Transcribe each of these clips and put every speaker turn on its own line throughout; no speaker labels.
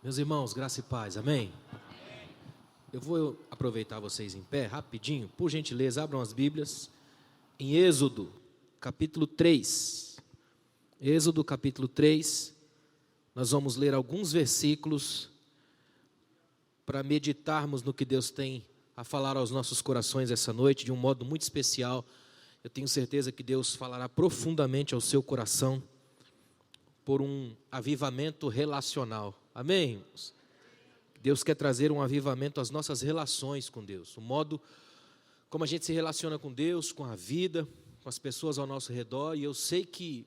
Meus irmãos, graça e paz, amém? Eu vou aproveitar vocês em pé, rapidinho, por gentileza, abram as Bíblias, em Êxodo, capítulo 3. Êxodo, capítulo 3, nós vamos ler alguns versículos para meditarmos no que Deus tem a falar aos nossos corações essa noite, de um modo muito especial. Eu tenho certeza que Deus falará profundamente ao seu coração, por um avivamento relacional. Amém, irmãos? Deus quer trazer um avivamento às nossas relações com Deus, o modo como a gente se relaciona com Deus, com a vida, com as pessoas ao nosso redor. E eu sei que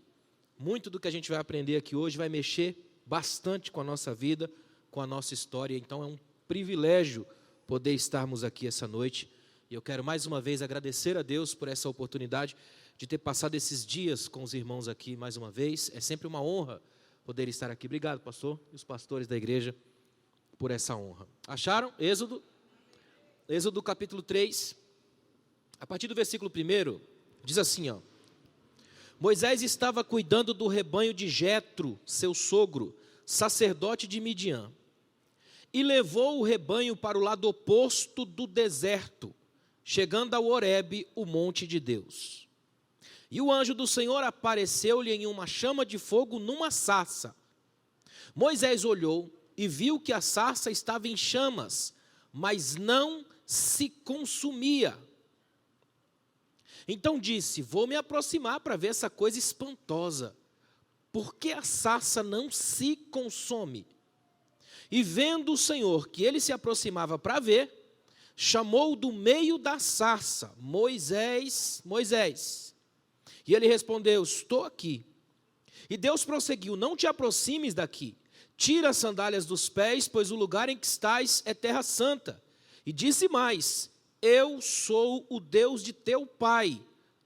muito do que a gente vai aprender aqui hoje vai mexer bastante com a nossa vida, com a nossa história. Então é um privilégio poder estarmos aqui essa noite. E eu quero mais uma vez agradecer a Deus por essa oportunidade de ter passado esses dias com os irmãos aqui mais uma vez. É sempre uma honra poder estar aqui. Obrigado, pastor, e os pastores da igreja, por essa honra. Acharam? Êxodo capítulo 3, a partir do versículo 1, diz assim, ó: Moisés estava cuidando do rebanho de Jetro, seu sogro, sacerdote de Midian, e levou o rebanho para o lado oposto do deserto, chegando ao Horebe, o monte de Deus. E o anjo do Senhor apareceu-lhe em uma chama de fogo numa sarça. Moisés olhou e viu que a sarça estava em chamas, mas não se consumia. Então disse: vou me aproximar para ver essa coisa espantosa. Por que a sarça não se consome? E vendo o Senhor que ele se aproximava para ver, chamou do meio da sarça: Moisés, Moisés. E ele respondeu: estou aqui. E Deus prosseguiu: não te aproximes daqui, tira as sandálias dos pés, pois o lugar em que estás é terra santa. E disse mais: eu sou o Deus de teu pai,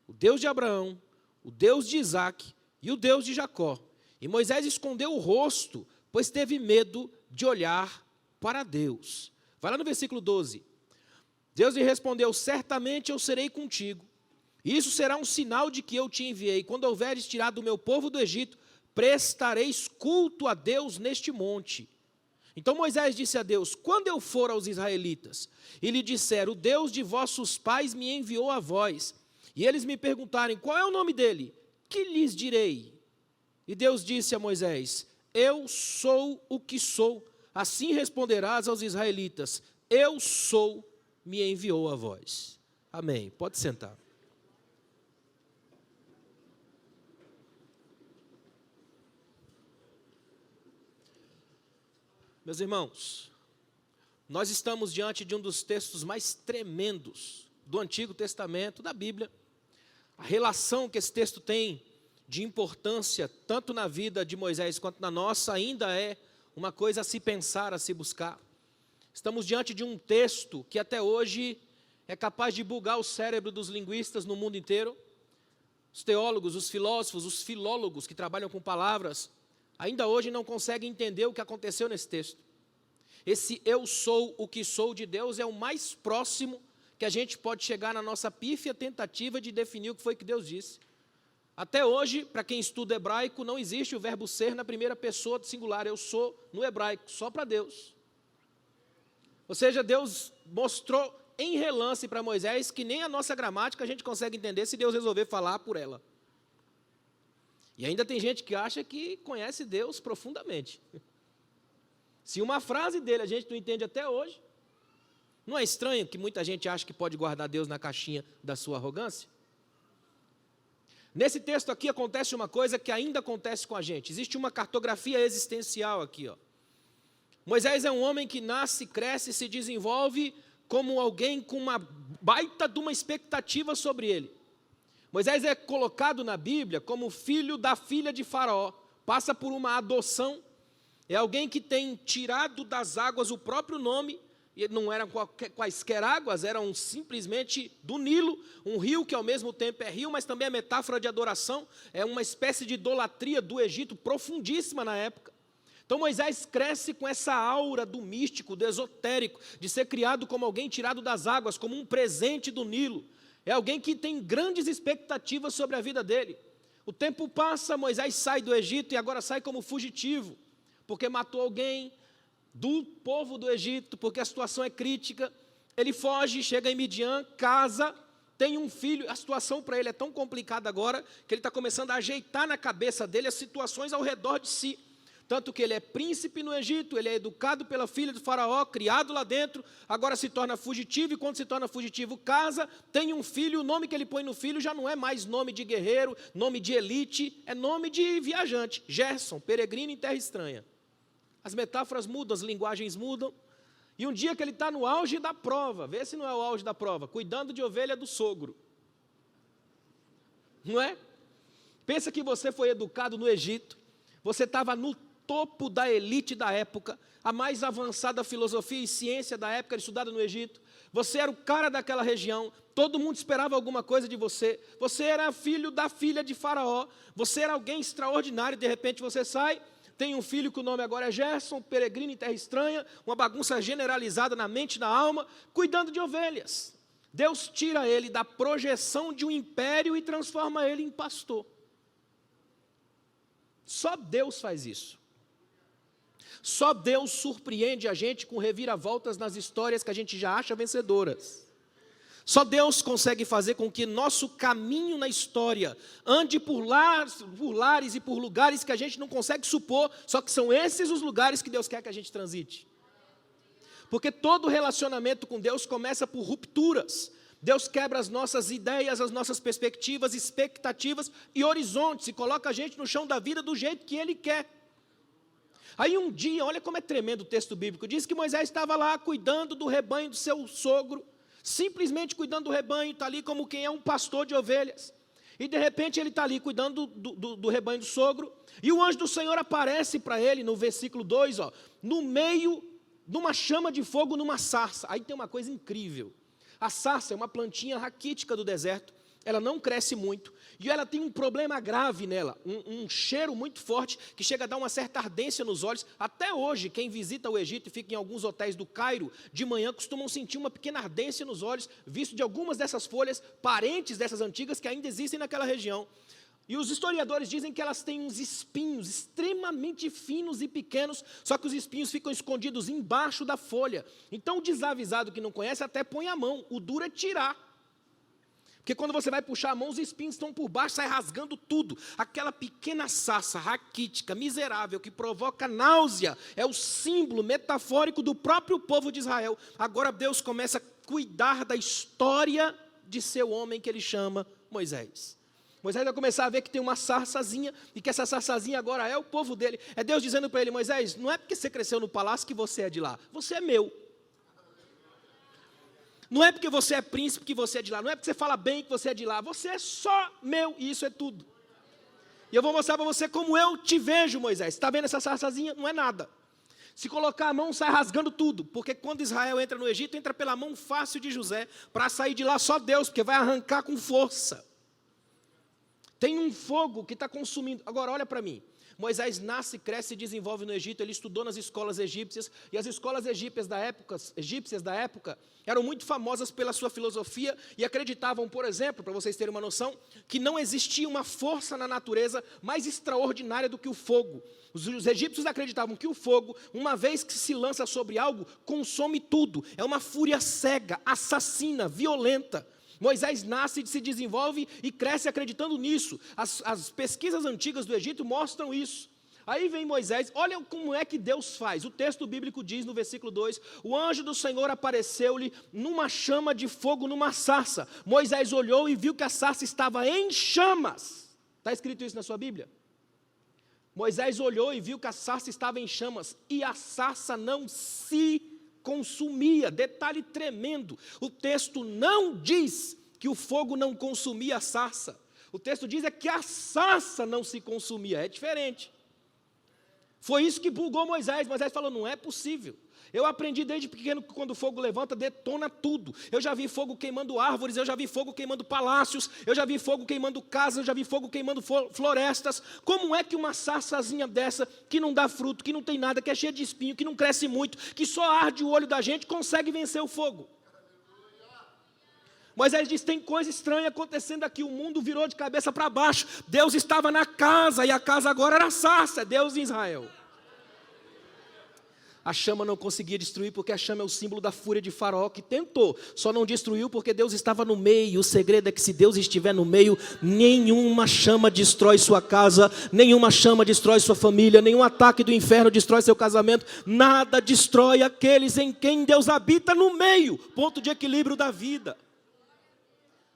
o Deus de Abraão, o Deus de Isaque e o Deus de Jacó. E Moisés escondeu o rosto, pois teve medo de olhar para Deus. Vai lá no versículo 12. Deus lhe respondeu: certamente eu serei contigo. Isso será um sinal de que eu te enviei. Quando houveres tirado o meu povo do Egito, prestareis culto a Deus neste monte. Então Moisés disse a Deus: quando eu for aos israelitas e lhe disser: o Deus de vossos pais me enviou a vós, e eles me perguntarem: qual é o nome dele? Que lhes direi? E Deus disse a Moisés: eu sou o que sou. Assim responderás aos israelitas: eu sou, me enviou a vós. Amém. Pode sentar. Meus irmãos, nós estamos diante de um dos textos mais tremendos do Antigo Testamento, da Bíblia. A relação que esse texto tem de importância, tanto na vida de Moisés quanto na nossa, ainda é uma coisa a se pensar, a se buscar. Estamos diante de um texto que até hoje é capaz de bugar o cérebro dos linguistas no mundo inteiro. Os teólogos, os filósofos, os filólogos que trabalham com palavras, ainda hoje não conseguem entender o que aconteceu nesse texto. Esse eu sou o que sou de Deus é o mais próximo que a gente pode chegar na nossa pífia tentativa de definir o que foi que Deus disse. Até hoje, para quem estuda hebraico, não existe o verbo ser na primeira pessoa do singular. Eu sou no hebraico, só para Deus. Ou seja, Deus mostrou em relance para Moisés que nem a nossa gramática a gente consegue entender se Deus resolver falar por ela. E ainda tem gente que acha que conhece Deus profundamente. Se uma frase dele a gente não entende até hoje, não é estranho que muita gente acha que pode guardar Deus na caixinha da sua arrogância? Nesse texto aqui acontece uma coisa que ainda acontece com a gente. Existe uma cartografia existencial aqui, ó. Moisés é um homem que nasce, cresce, se desenvolve como alguém com uma baita de uma expectativa sobre ele. Moisés é colocado na Bíblia como filho da filha de Faraó, passa por uma adoção, é alguém que tem tirado das águas o próprio nome, e não eram quaisquer águas, eram simplesmente do Nilo, um rio que ao mesmo tempo é rio, mas também é metáfora de adoração, é uma espécie de idolatria do Egito profundíssima na época. Então Moisés cresce com essa aura do místico, do esotérico, de ser criado como alguém tirado das águas, como um presente do Nilo. É alguém que tem grandes expectativas sobre a vida dele. O tempo passa, Moisés sai do Egito e agora sai como fugitivo, porque matou alguém, do povo do Egito, porque a situação é crítica. Ele foge, chega em Midian, casa, tem um filho. A situação para ele é tão complicada agora que ele está começando a ajeitar na cabeça dele as situações ao redor de si. Tanto que ele é príncipe no Egito, ele é educado pela filha do faraó, criado lá dentro, agora se torna fugitivo, e quando se torna fugitivo, casa, tem um filho. O nome que ele põe no filho já não é mais nome de guerreiro, nome de elite, é nome de viajante. Gerson, peregrino em terra estranha. As metáforas mudam, as linguagens mudam. E um dia que ele está no auge da prova, vê se não é o auge da prova, cuidando de ovelha do sogro. Não é? Pensa que você foi educado no Egito, você estava no topo da elite da época, a mais avançada filosofia e ciência da época era estudada no Egito. Você era o cara daquela região, todo mundo esperava alguma coisa de você. Você era filho da filha de Faraó, você era alguém extraordinário, de repente você sai, tem um filho que o nome agora é Gerson, peregrino em terra estranha, uma bagunça generalizada na mente e na alma, cuidando de ovelhas. Deus tira ele da projeção de um império e transforma ele em pastor. Só Deus faz isso. Só Deus surpreende a gente com reviravoltas nas histórias que a gente já acha vencedoras. Só Deus consegue fazer com que nosso caminho na história ande por lares e por lugares que a gente não consegue supor, só que são esses os lugares que Deus quer que a gente transite. Porque todo relacionamento com Deus começa por rupturas. Deus quebra as nossas ideias, as nossas perspectivas, expectativas e horizontes, e coloca a gente no chão da vida do jeito que Ele quer. Aí um dia, olha como é tremendo o texto bíblico, diz que Moisés estava lá cuidando do rebanho do seu sogro, simplesmente cuidando do rebanho, está ali como quem é um pastor de ovelhas, e de repente ele está ali cuidando do rebanho do sogro, e o anjo do Senhor aparece para ele, no versículo 2, no meio de uma chama de fogo, numa sarça. Aí tem uma coisa incrível, a sarça é uma plantinha raquítica do deserto, ela não cresce muito, e ela tem um problema grave nela, um cheiro muito forte, que chega a dar uma certa ardência nos olhos. Até hoje, quem visita o Egito e fica em alguns hotéis do Cairo, de manhã costumam sentir uma pequena ardência nos olhos, visto de algumas dessas folhas, parentes dessas antigas, que ainda existem naquela região. E os historiadores dizem que elas têm uns espinhos extremamente finos e pequenos, só que os espinhos ficam escondidos embaixo da folha. Então o desavisado que não conhece até põe a mão, o duro é tirar. Porque quando você vai puxar a mão, os espinhos estão por baixo, sai rasgando tudo. Aquela pequena sarça raquítica, miserável, que provoca náusea, é o símbolo metafórico do próprio povo de Israel. Agora Deus começa a cuidar da história de seu homem, que ele chama Moisés. Moisés vai começar a ver que tem uma sarçazinha, e que essa sarçazinha agora é o povo dele. É Deus dizendo para ele: Moisés, não é porque você cresceu no palácio que você é de lá, você é meu. Não é porque você é príncipe que você é de lá, não é porque você fala bem que você é de lá, você é só meu, e isso é tudo. E eu vou mostrar para você como eu te vejo, Moisés. Está vendo essa sarçazinha? Não é nada. Se colocar a mão, sai rasgando tudo, porque quando Israel entra no Egito, entra pela mão fácil de José, para sair de lá só Deus, porque vai arrancar com força. Tem um fogo que está consumindo. Agora olha para mim. Moisés nasce, cresce e desenvolve no Egito. Ele estudou nas escolas egípcias, e as escolas egípcias da época eram muito famosas pela sua filosofia, e acreditavam, por exemplo, para vocês terem uma noção, que não existia uma força na natureza mais extraordinária do que o fogo. Os egípcios acreditavam que o fogo, uma vez que se lança sobre algo, consome tudo. É uma fúria cega, assassina, violenta. Moisés nasce, se desenvolve e cresce acreditando nisso. As pesquisas antigas do Egito mostram isso. Aí vem Moisés, olha como é que Deus faz. O texto bíblico diz no versículo 2, o anjo do Senhor apareceu-lhe numa chama de fogo, numa sarça. Moisés olhou e viu que a sarça estava em chamas. Está escrito isso na sua Bíblia? Moisés olhou e viu que a sarça estava em chamas, e a sarça não se consumia. Detalhe tremendo, o texto não diz que o fogo não consumia a sarça, o texto diz que a sarça não se consumia, é diferente. Foi isso que bugou Moisés. Moisés falou: não é possível. Eu aprendi desde pequeno que quando o fogo levanta, detona tudo. Eu já vi fogo queimando árvores, eu já vi fogo queimando palácios, eu já vi fogo queimando casas, eu já vi fogo queimando florestas. Como é que uma sarçazinha dessa, que não dá fruto, que não tem nada, que é cheia de espinho, que não cresce muito, que só arde o olho da gente, consegue vencer o fogo? Moisés diz: tem coisa estranha acontecendo aqui, o mundo virou de cabeça para baixo. Deus estava na casa, e a casa agora era sarça, Deus em Israel. A chama não conseguia destruir porque a chama é o símbolo da fúria de Faraó, que tentou, só não destruiu porque Deus estava no meio. O segredo é que se Deus estiver no meio, nenhuma chama destrói sua casa, nenhuma chama destrói sua família, nenhum ataque do inferno destrói seu casamento, nada destrói aqueles em quem Deus habita no meio, ponto de equilíbrio da vida.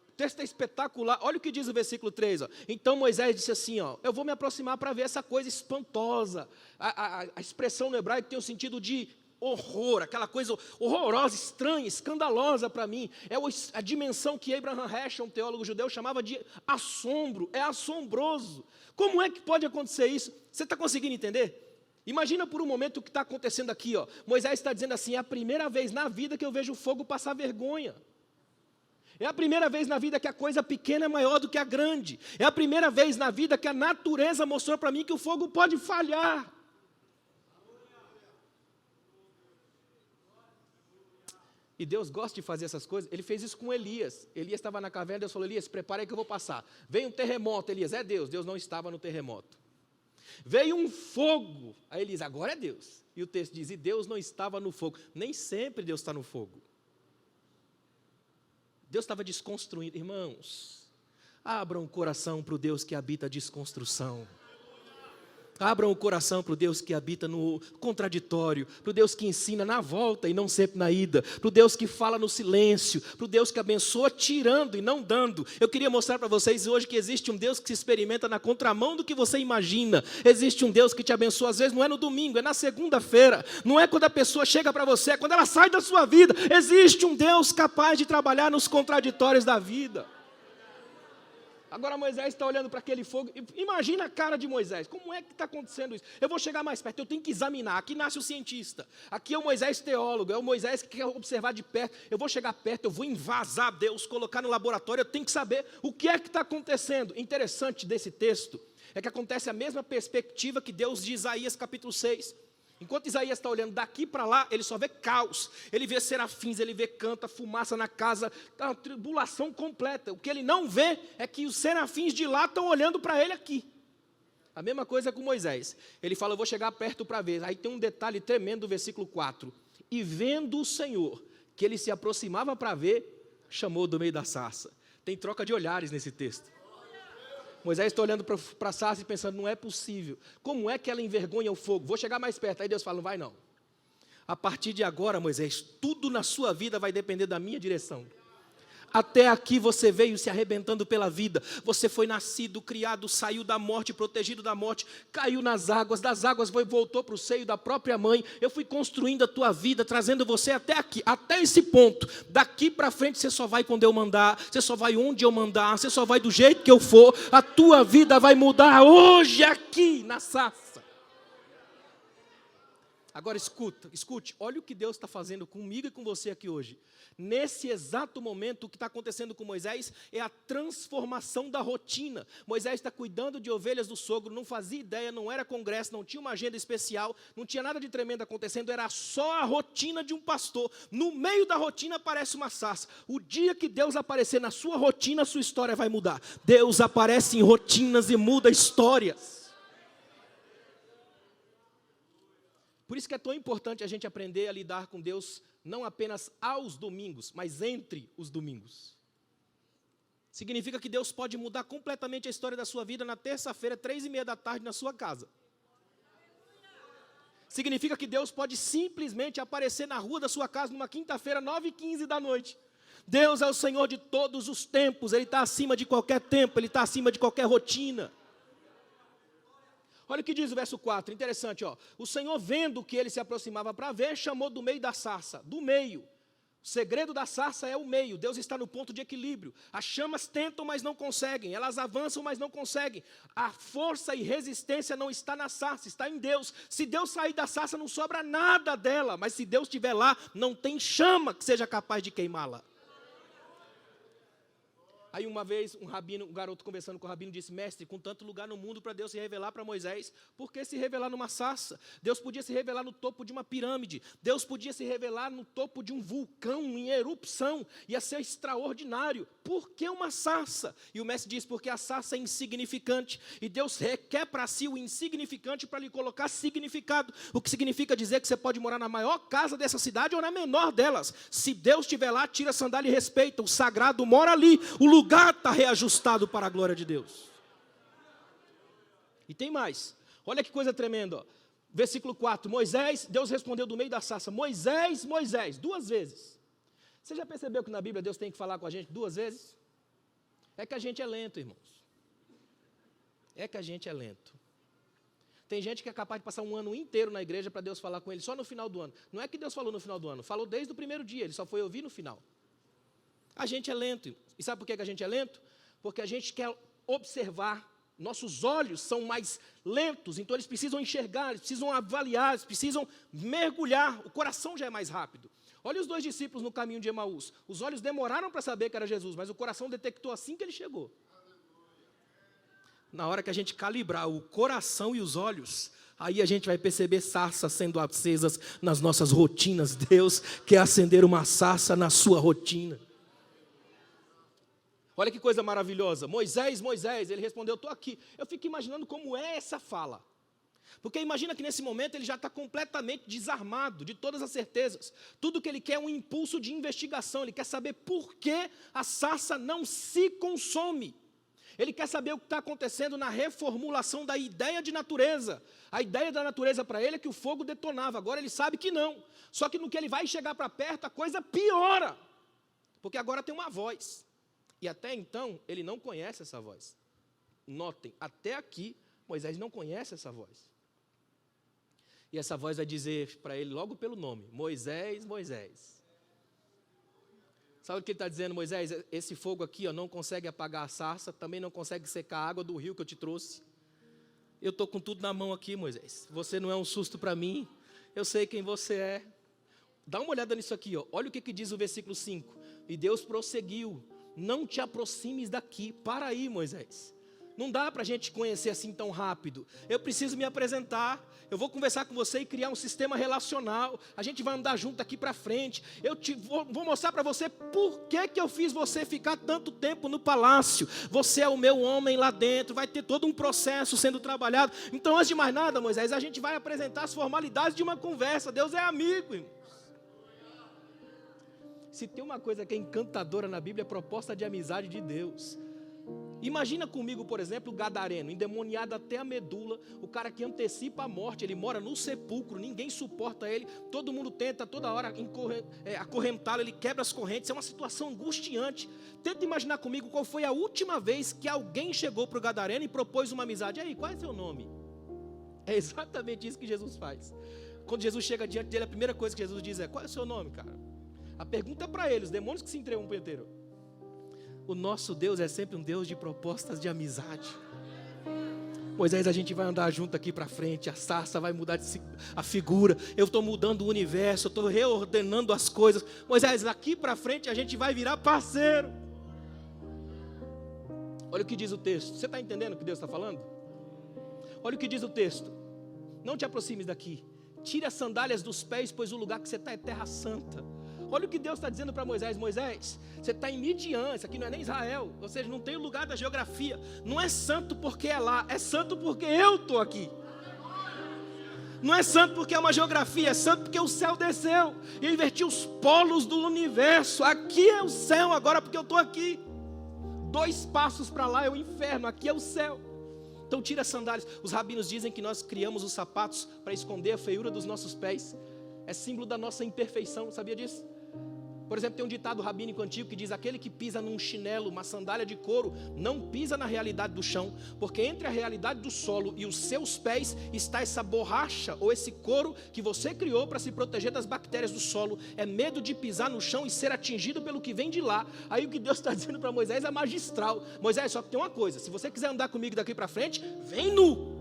O texto é espetacular, olha o que diz o versículo 3. Ó. Então Moisés disse assim, ó, eu vou me aproximar para ver essa coisa espantosa. A expressão no hebraico tem o sentido de horror, aquela coisa horrorosa, estranha, escandalosa para mim. É a dimensão que Abraham Heschel, um teólogo judeu, chamava de assombro, é assombroso. Como é que pode acontecer isso? Você está conseguindo entender? Imagina por um momento o que está acontecendo aqui. Ó. Moisés está dizendo assim, é a primeira vez na vida que eu vejo o fogo passar vergonha. É a primeira vez na vida que a coisa pequena é maior do que a grande. É a primeira vez na vida que a natureza mostrou para mim que o fogo pode falhar. E Deus gosta de fazer essas coisas. Ele fez isso com Elias. Elias estava na caverna, Deus falou, Elias, prepara aí que eu vou passar. Veio um terremoto, Elias, é Deus. Deus não estava no terremoto. Veio um fogo. Aí Elias, agora é Deus. E o texto diz, e Deus não estava no fogo. Nem sempre Deus está no fogo. Deus estava desconstruindo. Irmãos, abram o coração para o Deus que habita a desconstrução. Abram o coração para o Deus que habita no contraditório, para o Deus que ensina na volta e não sempre na ida, para o Deus que fala no silêncio, para o Deus que abençoa tirando e não dando. Eu queria mostrar para vocês hoje que existe um Deus que se experimenta na contramão do que você imagina. Existe um Deus que te abençoa, às vezes não é no domingo, é na segunda-feira, não é quando a pessoa chega para você, é quando ela sai da sua vida. Existe um Deus capaz de trabalhar nos contraditórios da vida. Agora Moisés está olhando para aquele fogo, imagina a cara de Moisés, como é que está acontecendo isso? Eu vou chegar mais perto, eu tenho que examinar, aqui nasce o cientista, aqui é o Moisés teólogo, é o Moisés que quer observar de perto, eu vou chegar perto, eu vou invasar Deus, colocar no laboratório, eu tenho que saber o que é que está acontecendo. Interessante desse texto, é que acontece a mesma perspectiva que Deus de Isaías capítulo 6, enquanto Isaías está olhando daqui para lá, ele só vê caos, ele vê serafins, ele vê canta, fumaça na casa, tá uma tribulação completa. O que ele não vê é que os serafins de lá estão olhando para ele aqui. A mesma coisa com Moisés. Ele fala, eu vou chegar perto para ver. Aí tem um detalhe tremendo do versículo 4. E vendo o Senhor, que ele se aproximava para ver, chamou do meio da sarça. Tem troca de olhares nesse texto. Moisés está olhando para a sarça e pensando, não é possível. Como é que ela envergonha o fogo? Vou chegar mais perto. Aí Deus fala, não vai não. A partir de agora, Moisés, tudo na sua vida vai depender da minha direção. Até aqui você veio se arrebentando pela vida. Você foi nascido, criado, saiu da morte, protegido da morte, caiu nas águas, das águas voltou para o seio da própria mãe. Eu fui construindo a tua vida, trazendo você até aqui, até esse ponto. Daqui para frente você só vai quando eu mandar, você só vai onde eu mandar, você só vai do jeito que eu for. A tua vida vai mudar hoje aqui na sarça. Agora escute, olha o que Deus está fazendo comigo e com você aqui hoje. Nesse exato momento, o que está acontecendo com Moisés é a transformação da rotina. Moisés está cuidando de ovelhas do sogro, não fazia ideia, não era congresso, não tinha uma agenda especial, não tinha nada de tremendo acontecendo, era só a rotina de um pastor. No meio da rotina aparece uma sarça. O dia que Deus aparecer na sua rotina, a sua história vai mudar. Deus aparece em rotinas e muda histórias. Por isso que é tão importante a gente aprender a lidar com Deus, não apenas aos domingos, mas entre os domingos. Significa que Deus pode mudar completamente a história da sua vida na terça-feira, 15h30 na sua casa. Significa que Deus pode simplesmente aparecer na rua da sua casa numa quinta-feira, 9h15. Deus é o Senhor de todos os tempos, Ele está acima de qualquer tempo, Ele está acima de qualquer rotina. Olha o que diz o verso 4, interessante, ó. O Senhor, vendo que ele se aproximava para ver, chamou do meio da sarça, do meio. O segredo da sarça é o meio, Deus está no ponto de equilíbrio. As chamas tentam, mas não conseguem, elas avançam, mas não conseguem. A força e resistência não está na sarça, está em Deus. Se Deus sair da sarça, não sobra nada dela, mas se Deus estiver lá, não tem chama que seja capaz de queimá-la. Aí uma vez um garoto conversando com o rabino disse, mestre, com tanto lugar no mundo para Deus se revelar para Moisés, por que se revelar numa sarça? Deus podia se revelar no topo de uma pirâmide, Deus podia se revelar no topo de um vulcão em erupção, ia ser extraordinário. por que uma sarça? E o mestre diz, porque a sarça é insignificante, e Deus requer para si o insignificante para lhe colocar significado, o que significa dizer que você pode morar na maior casa dessa cidade ou na menor delas. Se Deus estiver lá, tira a sandália e respeita, o sagrado mora ali, o lugar está reajustado para a glória de Deus. E tem mais, olha que coisa tremenda, ó. Versículo 4, Deus respondeu do meio da sarça, Moisés, Moisés, 2 vezes. Você já percebeu que na Bíblia Deus tem que falar com a gente 2 vezes? É que a gente é lento, irmãos. É que a gente é lento. Tem gente que é capaz de passar um ano inteiro na igreja para Deus falar com ele só no final do ano. Não é que Deus falou no final do ano, falou desde o primeiro dia, ele só foi ouvir no final. A gente é lento, irmãos. E sabe por que a gente é lento? Porque a gente quer observar. Nossos olhos são mais lentos, então eles precisam enxergar, eles precisam avaliar, eles precisam mergulhar, o coração já é mais rápido. Olha os 2 discípulos no caminho de Emaús, os olhos demoraram para saber que era Jesus, mas o coração detectou assim que ele chegou. Na hora que a gente calibrar o coração e os olhos, aí a gente vai perceber sarças sendo acesas nas nossas rotinas. Deus quer acender uma sarça na sua rotina. Olha que coisa maravilhosa, Moisés, Moisés, ele respondeu, estou aqui. Eu fico imaginando como é essa fala. Porque imagina que nesse momento ele já está completamente desarmado de todas as certezas. Tudo que ele quer é um impulso de investigação, ele quer saber por que a sarça não se consome. Ele quer saber o que está acontecendo na reformulação da ideia de natureza. A ideia da natureza para ele é que o fogo detonava, agora ele sabe que não. Só que no que ele vai chegar para perto, a coisa piora. Porque agora tem uma voz. E até então, ele não conhece essa voz. Notem, até aqui, Moisés não conhece essa voz. E essa voz vai dizer para ele, logo pelo nome, Moisés, Moisés. Sabe o que ele está dizendo, Moisés? Esse fogo aqui ó, não consegue apagar a sarça, também não consegue secar a água do rio que eu te trouxe. Eu estou com tudo na mão aqui, Moisés. Você não é um susto para mim, eu sei quem você é. Dá uma olhada nisso aqui, ó. Olha o que diz o versículo 5. E Deus prosseguiu. Não te aproximes daqui, para aí, Moisés. Não dá para a gente conhecer assim tão rápido. Eu preciso me apresentar, eu vou conversar com você e criar um sistema relacional. A gente vai andar junto aqui para frente. Vou mostrar para você por que eu fiz você ficar tanto tempo no palácio. Você é o meu homem lá dentro, vai ter todo um processo sendo trabalhado. Então, antes de mais nada, Moisés, a gente vai apresentar as formalidades de uma conversa. Deus é amigo, irmão. Se tem uma coisa que é encantadora na Bíblia, é a proposta de amizade de Deus. Imagina comigo, por exemplo, o gadareno, endemoniado até a medula, o cara que antecipa a morte, ele mora no sepulcro, ninguém suporta ele, todo mundo tenta toda hora acorrentá-lo, ele quebra as correntes, é uma situação angustiante. Tenta imaginar comigo qual foi a última vez que alguém chegou para o gadareno e propôs uma amizade. E aí, qual é seu nome? É exatamente isso que Jesus faz. Quando Jesus chega diante dele, a primeira coisa que Jesus diz é, qual é o seu nome, cara? A pergunta é para eles, os demônios que se entregam um penteiro. O nosso Deus é sempre um Deus de propostas de amizade. Moisés, a gente vai andar junto aqui para frente, a sarça vai mudar a figura, eu estou mudando o universo, eu estou reordenando as coisas. Moisés, daqui para frente a gente vai virar parceiro. Olha o que diz o texto, você está entendendo o que Deus está falando? Olha o que diz o texto, não te aproximes daqui, tire as sandálias dos pés, pois o lugar que você está é terra santa. Olha o que Deus está dizendo para Moisés, Moisés, você está em Midian, isso aqui não é nem Israel, ou seja, não tem o lugar da geografia, não é santo porque é lá, é santo porque eu estou aqui. Não é santo porque é uma geografia, é santo porque o céu desceu, e eu inverti os polos do universo, aqui é o céu agora porque eu estou aqui. 2 passos para lá é o inferno, aqui é o céu. Então tira as sandálias. Os rabinos dizem que nós criamos os sapatos para esconder a feiura dos nossos pés, é símbolo da nossa imperfeição, sabia disso? Por exemplo, tem um ditado rabínico antigo que diz, aquele que pisa num chinelo, uma sandália de couro, não pisa na realidade do chão, porque entre a realidade do solo e os seus pés está essa borracha ou esse couro que você criou para se proteger das bactérias do solo. É medo de pisar no chão e ser atingido pelo que vem de lá. Aí o que Deus está dizendo para Moisés é magistral. Moisés, só que tem uma coisa, se você quiser andar comigo daqui para frente, vem nu.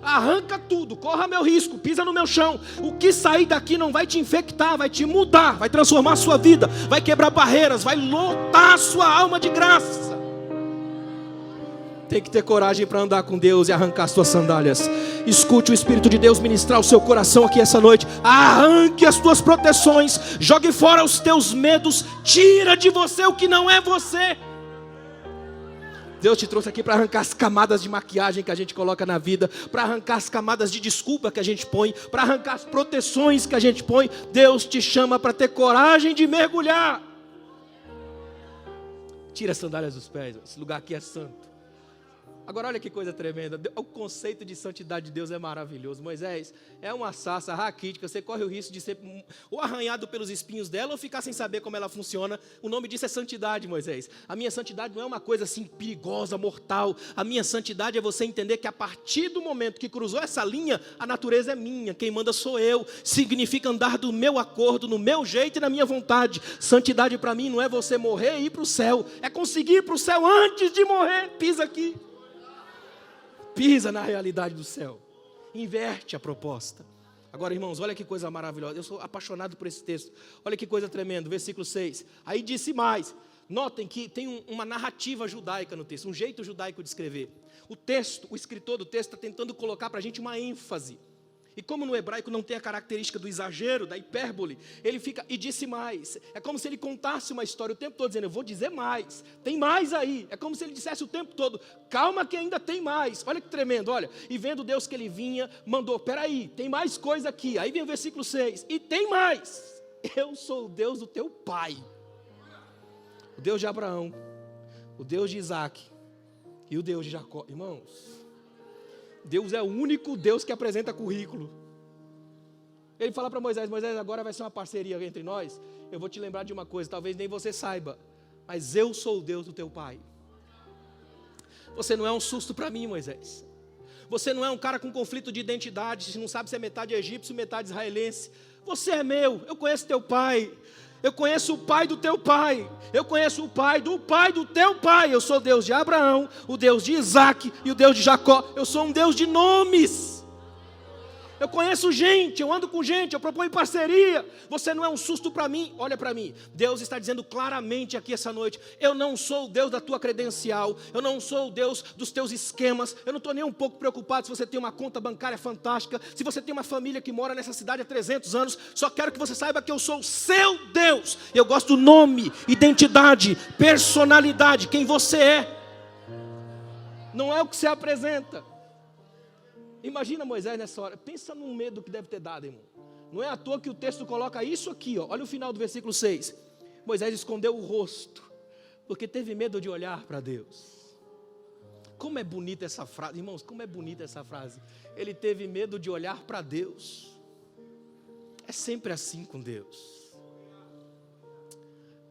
Arranca tudo, corra meu risco, pisa no meu chão. O que sair daqui não vai te infectar, vai te mudar, vai transformar a sua vida, vai quebrar barreiras, vai lotar a sua alma de graça. tem que ter coragem para andar com Deus e arrancar as suas sandálias. Escute o Espírito de Deus ministrar o seu coração aqui essa noite. Arranque as tuas proteções, jogue fora os teus medos, tira de você o que não é você. Deus te trouxe aqui para arrancar as camadas de maquiagem que a gente coloca na vida, para arrancar as camadas de desculpa que a gente põe, para arrancar as proteções que a gente põe. Deus te chama para ter coragem de mergulhar. Tira as sandálias dos pés, esse lugar aqui é santo. Agora olha que coisa tremenda, o conceito de santidade de Deus é maravilhoso. Moisés, é uma sarça raquítica, você corre o risco de ser ou arranhado pelos espinhos dela ou ficar sem saber como ela funciona. O nome disso é santidade, Moisés. A minha santidade não é uma coisa assim perigosa, mortal. A minha santidade é você entender que a partir do momento que cruzou essa linha, a natureza é minha, quem manda sou eu. Significa andar do meu acordo, no meu jeito e na minha vontade. Santidade para mim não é você morrer e ir para o céu, é conseguir ir para o céu antes de morrer. Pisa aqui. Pisa na realidade do céu. Inverte a proposta. Agora, irmãos, olha que coisa maravilhosa. Eu sou apaixonado por esse texto. Olha que coisa tremenda, versículo 6. Aí disse mais. Notem que tem uma narrativa judaica no texto, um jeito judaico de escrever. O texto, o escritor do texto está tentando colocar para a gente uma ênfase. E como no hebraico não tem a característica do exagero, da hipérbole, ele fica, e disse mais. É como se ele contasse uma história o tempo todo, dizendo, eu vou dizer mais, tem mais aí. É como se ele dissesse o tempo todo, calma que ainda tem mais. Olha que tremendo, olha. E vendo Deus que ele vinha, mandou, peraí, tem mais coisa aqui. Aí vem o versículo 6, e tem mais. Eu sou o Deus do teu pai. O Deus de Abraão, o Deus de Isaac e o Deus de Jacó. Irmãos, Deus é o único Deus que apresenta currículo. Ele fala para Moisés, Moisés, agora vai ser uma parceria entre nós. Eu vou te lembrar de uma coisa, talvez nem você saiba, mas eu sou o Deus do teu pai. Você não é um susto para mim, Moisés. Você não é um cara com conflito de identidade, não sabe se é metade egípcio, metade israelense. Você é meu, eu conheço teu pai. Eu conheço o pai do teu pai. Eu conheço o pai do teu pai. Eu sou o Deus de Abraão, o Deus de Isaac e o Deus de Jacó. Eu sou um Deus de nomes. Eu conheço gente, eu ando com gente, eu proponho parceria. Você não é um susto para mim. Olha para mim, Deus está dizendo claramente aqui essa noite, eu não sou o Deus da tua credencial, eu não sou o Deus dos teus esquemas. Eu não estou nem um pouco preocupado se você tem uma conta bancária fantástica, se você tem uma família que mora nessa cidade há 300 anos. Só quero que você saiba que eu sou o seu Deus. Eu gosto do nome, identidade, personalidade, quem você é. Não é o que você apresenta. Imagina Moisés nessa hora, pensa num medo que deve ter dado, irmão. Não é à toa que o texto coloca isso aqui, ó. Olha o final do versículo 6. Moisés escondeu o rosto, porque teve medo de olhar para Deus. Como é bonita essa frase, irmãos, como é bonita essa frase. Ele teve medo de olhar para Deus. É sempre assim com Deus.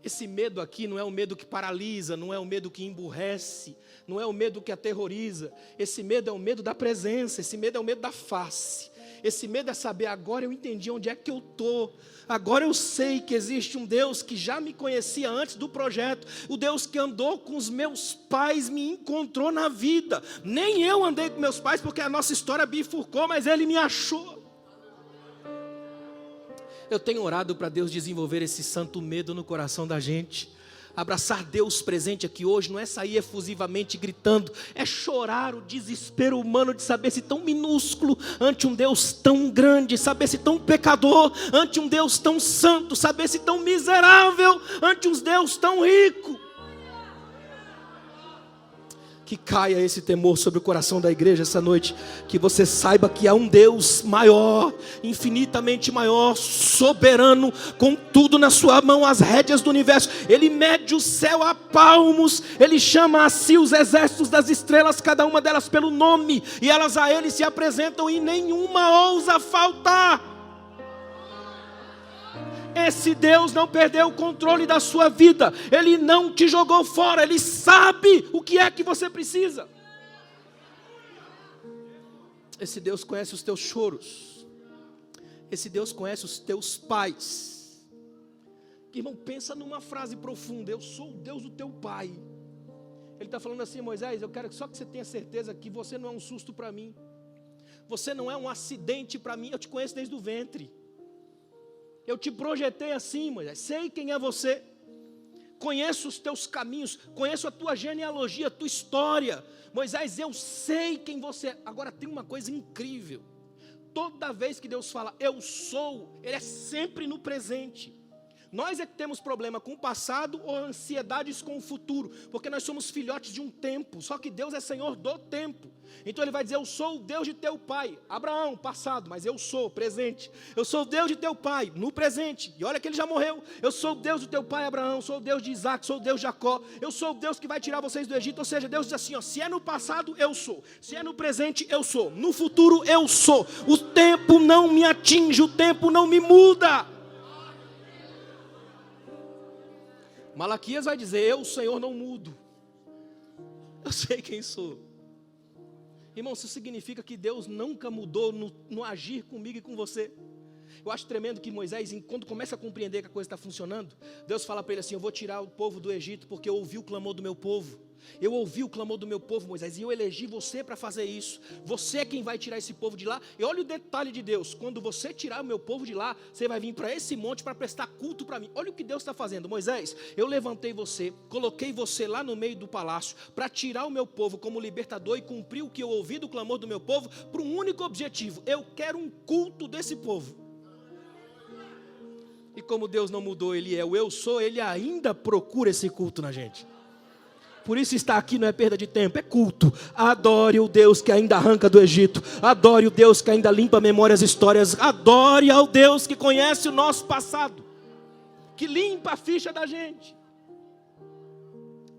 Esse medo aqui não é o medo que paralisa, não é o medo que emburrece, não é o medo que aterroriza. Esse medo é o medo da presença, esse medo é o medo da face. Esse medo é saber, agora eu entendi onde é que eu estou. Agora eu sei que existe um Deus que já me conhecia antes do projeto. O Deus que andou com os meus pais me encontrou na vida. Nem eu andei com meus pais porque a nossa história bifurcou, mas Ele me achou. Eu tenho orado para Deus desenvolver esse santo medo no coração da gente. Abraçar Deus presente aqui hoje não é sair efusivamente gritando, é chorar o desespero humano de saber-se tão minúsculo ante um Deus tão grande, saber-se tão pecador ante um Deus tão santo, saber-se tão miserável ante um Deus tão rico. Que caia esse temor sobre o coração da igreja essa noite, que você saiba que há um Deus maior, infinitamente maior, soberano, com tudo na sua mão, as rédeas do universo. Ele mede o céu a palmos, Ele chama a si os exércitos das estrelas, cada uma delas pelo nome, e elas a Ele se apresentam e nenhuma ousa faltar. Esse Deus não perdeu o controle da sua vida. Ele não te jogou fora. Ele sabe o que é que você precisa. Esse Deus conhece os teus choros. Esse Deus conhece os teus pais. Irmão, pensa numa frase profunda. Eu sou o Deus do teu pai. Ele está falando assim, Moisés, eu quero só que você tenha certeza que você não é um susto para mim. Você não é um acidente para mim. Eu te conheço desde o ventre. Eu te projetei assim, Moisés, sei quem é você. conheço os teus caminhos, conheço a tua genealogia, a tua história. Moisés, eu sei quem você é. Agora tem uma coisa incrível. Toda vez que Deus fala, eu sou, Ele é sempre no presente. Nós é que temos problema com o passado ou ansiedades com o futuro, porque nós somos filhotes de um tempo, só que Deus é Senhor do tempo. Então Ele vai dizer, eu sou o Deus de teu pai, Abraão, passado, mas eu sou, presente. Eu sou o Deus de teu pai, no presente, e olha que ele já morreu. Eu sou o Deus do teu pai Abraão, sou o Deus de Isaac, sou o Deus de Jacó. Eu sou o Deus que vai tirar vocês do Egito. Ou seja, Deus diz assim, ó, se é no passado, eu sou. Se é no presente, eu sou. No futuro, eu sou. O tempo não me atinge, o tempo não me muda. Malaquias vai dizer, eu, o Senhor, não mudo. Eu sei quem sou. Irmão, isso significa que Deus nunca mudou no agir comigo e com você. Eu acho tremendo que Moisés, quando começa a compreender que a coisa está funcionando, Deus fala para ele assim, eu vou tirar o povo do Egito, porque eu ouvi o clamor do meu povo. Eu ouvi o clamor do meu povo, Moisés, e eu elegi você para fazer isso. Você é quem vai tirar esse povo de lá. E olha o detalhe de Deus, quando você tirar o meu povo de lá, você vai vir para esse monte para prestar culto para mim. Olha o que Deus está fazendo, Moisés, eu levantei você, coloquei você lá no meio do palácio, para tirar o meu povo como libertador e cumprir o que eu ouvi do clamor do meu povo, para um único objetivo, eu quero um culto desse povo. E como Deus não mudou, Ele é o eu sou, Ele ainda procura esse culto na gente. Por isso estar aqui não é perda de tempo, é culto. Adore o Deus que ainda arranca do Egito. Adore o Deus que ainda limpa memórias, histórias. Adore ao Deus que conhece o nosso passado, que limpa a ficha da gente.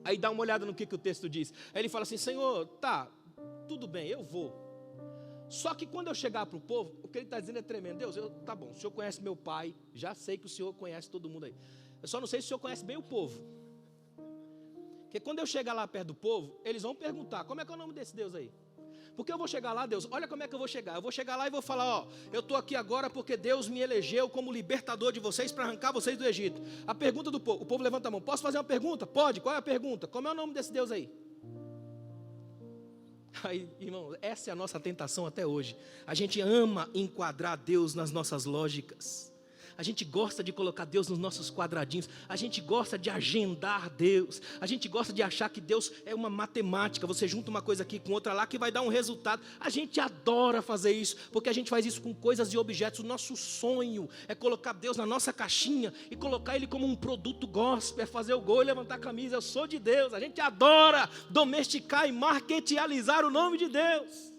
Aí dá uma olhada no que o texto diz. Aí ele fala assim, Senhor, tá, tudo bem, eu vou. Só que quando eu chegar para o povo, o que ele está dizendo é tremendo. Deus, tá bom, o Senhor conhece meu pai, já sei que o Senhor conhece todo mundo aí. Eu só não sei se o Senhor conhece bem o povo. Porque quando eu chegar lá perto do povo, eles vão perguntar, como é que é o nome desse Deus aí? Porque eu vou chegar lá, Deus, olha como é que eu vou chegar. Eu vou chegar lá e vou falar, ó, eu estou aqui agora porque Deus me elegeu como libertador de vocês para arrancar vocês do Egito. A pergunta do povo, o povo levanta a mão, posso fazer uma pergunta? Pode, qual é a pergunta? Como é o nome desse Deus aí? Aí, irmão, essa é a nossa tentação até hoje. A gente ama enquadrar Deus nas nossas lógicas. A gente gosta de colocar Deus nos nossos quadradinhos. A gente gosta de agendar Deus. A gente gosta de achar que Deus é uma matemática. Você junta uma coisa aqui com outra lá que vai dar um resultado. A gente adora fazer isso, porque a gente faz isso com coisas e objetos. O nosso sonho é colocar Deus na nossa caixinha e colocar Ele como um produto gospel. É fazer o gol e levantar a camisa. Eu sou de Deus. A gente adora domesticar e marketizar o nome de Deus.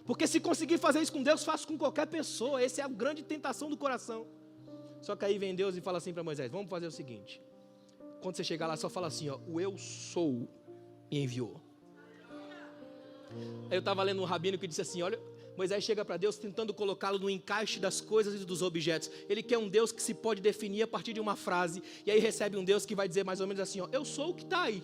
Porque se conseguir fazer isso com Deus, faço com qualquer pessoa. Essa é a grande tentação do coração. Só que aí vem Deus e fala assim para Moisés, vamos fazer o seguinte, quando você chegar lá só fala assim, ó, o eu sou me enviou. Aí eu estava lendo um rabino que disse assim, olha, Moisés chega para Deus tentando colocá-lo no encaixe das coisas e dos objetos. Ele quer um Deus que se pode definir a partir de uma frase, e aí recebe um Deus que vai dizer mais ou menos assim, ó, eu sou o que está aí.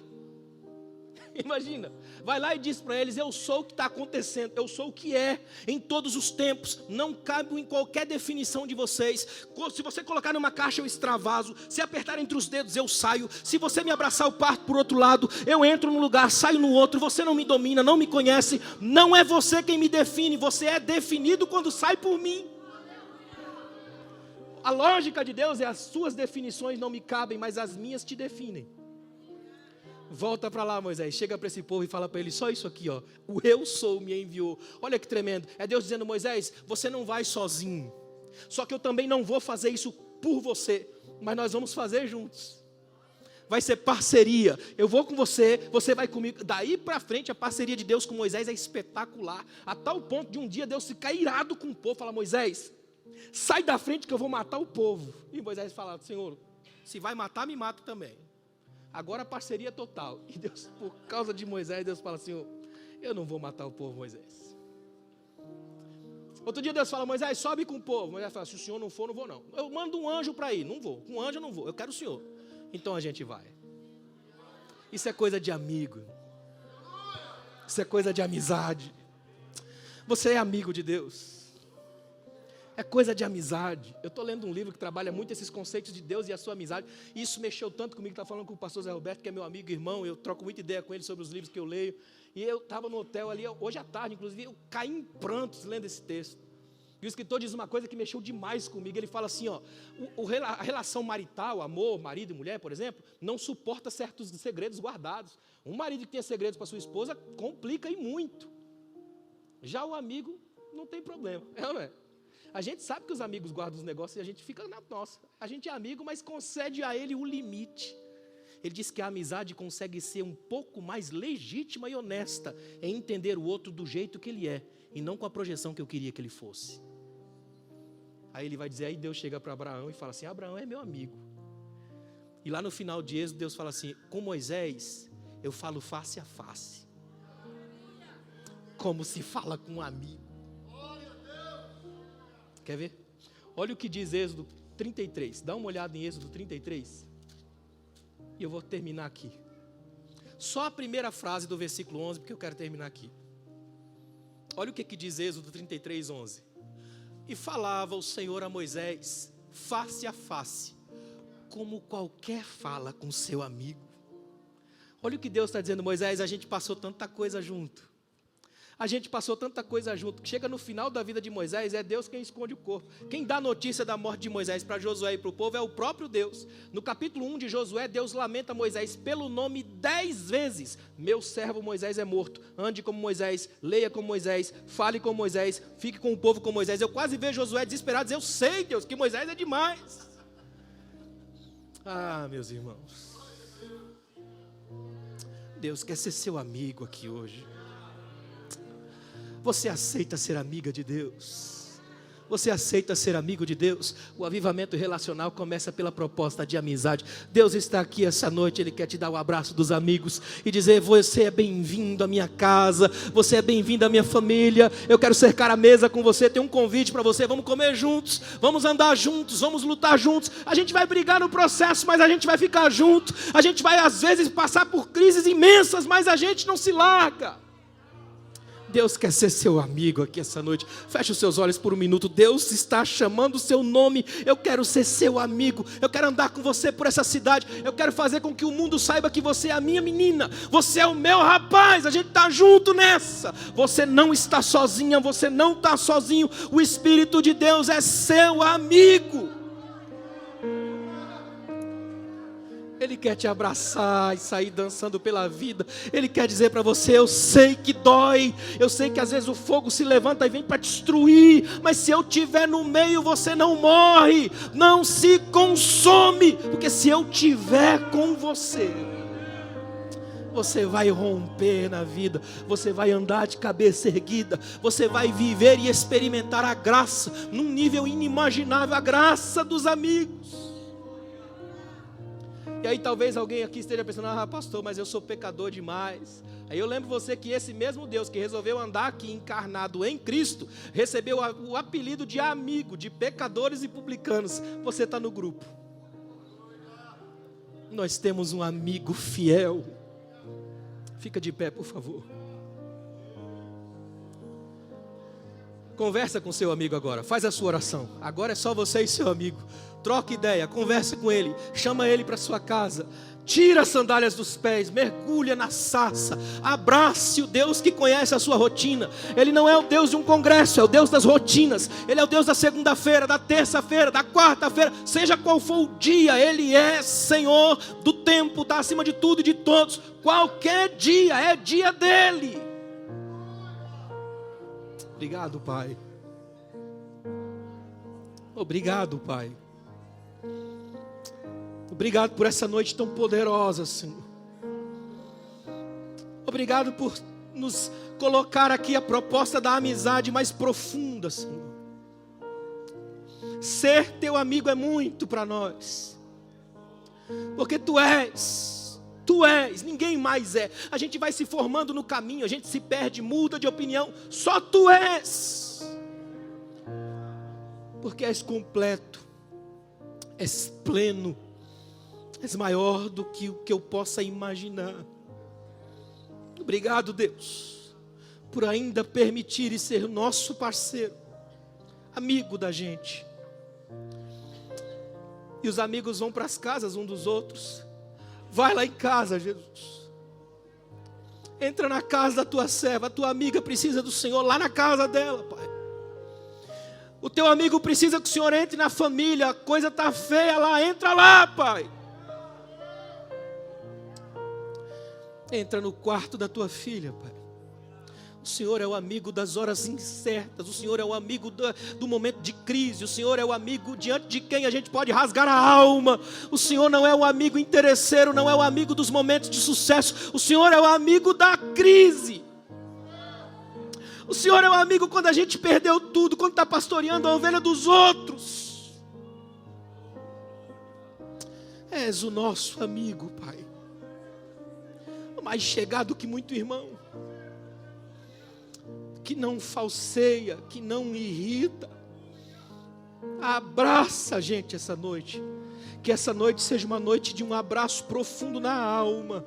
Imagina, vai lá e diz para eles, eu sou o que está acontecendo, eu sou o que é, em todos os tempos, não cabe em qualquer definição de vocês. Se você colocar numa caixa eu extravaso, se apertar entre os dedos eu saio, se você me abraçar eu parto por outro lado, eu entro num lugar, saio no outro, você não me domina, não me conhece, não é você quem me define, você é definido quando sai por mim. A lógica de Deus é as suas definições não me cabem, mas as minhas te definem. Volta para lá, Moisés, chega para esse povo e fala para ele, só isso aqui, ó, o eu sou me enviou. Olha que tremendo, é Deus dizendo, Moisés, você não vai sozinho, só que eu também não vou fazer isso por você, mas nós vamos fazer juntos. Vai ser parceria, eu vou com você, você vai comigo. Daí para frente a parceria de Deus com Moisés é espetacular, a tal ponto de um dia Deus ficar irado com o povo, fala, Moisés, sai da frente que eu vou matar o povo. E Moisés fala, Senhor, se vai matar, me mata também. Agora a parceria total. E Deus, por causa de Moisés, Deus fala assim, eu não vou matar o povo, Moisés. Outro dia Deus fala, Moisés, sobe com o povo. Moisés fala, se o senhor não for, não vou não. Eu mando um anjo para ir, não vou. Com um anjo eu não vou, eu quero o senhor. Então a gente vai. Isso é coisa de amigo. Isso é coisa de amizade. Você é amigo de Deus. É coisa de amizade. Eu estou lendo um livro que trabalha muito esses conceitos de Deus e a sua amizade. E isso mexeu tanto comigo. Estava falando com o pastor Zé Roberto, que é meu amigo e irmão. Eu troco muita ideia com ele sobre os livros que eu leio. E eu estava no hotel ali, hoje à tarde, inclusive, eu caí em prantos lendo esse texto.
E o escritor diz uma coisa que mexeu demais comigo. Ele fala assim, ó, a relação marital, amor, marido e mulher, por exemplo, não suporta certos segredos guardados. Um marido que tem segredos para sua esposa complica e muito. Já o amigo não tem problema, não é? A gente sabe que os amigos guardam os negócios e a gente fica na nossa. A gente é amigo, mas concede a ele o limite. Ele diz que a amizade consegue ser um pouco mais legítima e honesta em entender o outro do jeito que ele é e não com a projeção que eu queria que ele fosse. Aí ele vai dizer, aí Deus chega para Abraão e fala assim, Abraão é meu amigo. E lá no final de Êxodo, Deus fala assim, com Moisés eu falo face a face. Como se fala com um amigo. Quer ver? Olha o que diz Êxodo 33. Dá uma olhada em Êxodo 33. E eu vou terminar aqui. Só a primeira frase do versículo 11, porque eu quero terminar aqui. Olha o que diz Êxodo 33, 11. E falava o Senhor a Moisés, face a face, como qualquer fala com seu amigo. Olha o que Deus está dizendo, Moisés, a gente passou tanta coisa junto. A gente passou tanta coisa junto, que chega no final da vida de Moisés, é Deus quem esconde o corpo. Quem dá notícia da morte de Moisés para Josué e para o povo é o próprio Deus. No capítulo 1 de Josué, Deus lamenta Moisés pelo nome 10 vezes. Meu servo Moisés é morto. Ande como Moisés, leia como Moisés, fale como Moisés, fique com o povo como Moisés. Eu quase vejo Josué desesperado dizer, eu sei, Deus, que Moisés é demais. Ah, meus irmãos. Deus quer ser seu amigo aqui hoje. Você aceita ser amiga de Deus? Você aceita ser amigo de Deus? O avivamento relacional começa pela proposta de amizade. Deus está aqui essa noite, Ele quer te dar o abraço dos amigos e dizer, você é bem-vindo à minha casa, você é bem-vindo à minha família, eu quero cercar a mesa com você, tem um convite para você, vamos comer juntos, vamos andar juntos, vamos lutar juntos, a gente vai brigar no processo, mas a gente vai ficar junto, a gente vai às vezes passar por crises imensas, mas a gente não se larga. Deus quer ser seu amigo aqui essa noite. Feche os seus olhos por um minuto. Deus está chamando o seu nome. Eu quero ser seu amigo. Eu quero andar com você por essa cidade. Eu quero fazer com que o mundo saiba que você é a minha menina. Você é o meu rapaz. A gente está junto nessa. Você não está sozinha. Você não está sozinho. O Espírito de Deus é seu amigo. Ele quer te abraçar e sair dançando pela vida. Ele quer dizer para você, eu sei que dói, eu sei que às vezes o fogo se levanta e vem para destruir, mas se eu estiver no meio você não morre, não se consome, porque se eu estiver com você, você vai romper na vida, você vai andar de cabeça erguida, você vai viver e experimentar a graça, num nível inimaginável, a graça dos amigos. E aí talvez alguém aqui esteja pensando, pastor, mas eu sou pecador demais. Aí eu lembro você que esse mesmo Deus que resolveu andar aqui encarnado em Cristo, recebeu o apelido de amigo de pecadores e publicanos. Você está no grupo. Nós temos um amigo fiel. Fica de pé, por favor. Conversa com seu amigo agora, faz a sua oração. Agora é só você e seu amigo. Troca ideia, converse com ele, chama ele para sua casa. Tira as sandálias dos pés, mergulha na sarça, abrace o Deus que conhece a sua rotina. Ele não é o Deus de um congresso, é o Deus das rotinas. Ele é o Deus da segunda-feira, da terça-feira, da quarta-feira, seja qual for o dia, Ele é Senhor do tempo, está acima de tudo e de todos. Qualquer dia é dia dEle. Obrigado, Pai. Obrigado, Pai. Obrigado por essa noite tão poderosa, Senhor. Obrigado por nos colocar aqui a proposta da amizade mais profunda, Senhor. Ser teu amigo é muito para nós. Porque Tu és, ninguém mais é. A gente vai se formando no caminho, a gente se perde, muda de opinião. Só Tu és. Porque és completo, és pleno. És maior do que o que eu possa imaginar. Obrigado, Deus, por ainda permitir e ser nosso parceiro, amigo da gente. E os amigos vão para as casas um dos outros. Vai lá em casa, Jesus. Entra na casa da tua serva, a tua amiga precisa do Senhor lá na casa dela, Pai. O teu amigo precisa que o Senhor entre na família. A coisa está feia lá, entra lá, Pai. Entra no quarto da tua filha, Pai. O Senhor é o amigo das horas incertas. O Senhor é o amigo do momento de crise. O Senhor é o amigo diante de quem a gente pode rasgar a alma. O Senhor não é o amigo interesseiro, não é o amigo dos momentos de sucesso. O Senhor é o amigo da crise. O Senhor é o amigo quando a gente perdeu tudo, quando está pastoreando a ovelha dos outros. És o nosso amigo, Pai. Mais chegado que muito irmão, que não falseia, que não irrita. Abraça a gente essa noite, que essa noite seja uma noite de um abraço profundo na alma,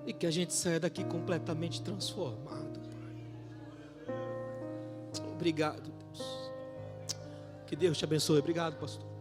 e que a gente saia daqui completamente transformado. Obrigado, Deus. Que Deus te abençoe. Obrigado, pastor.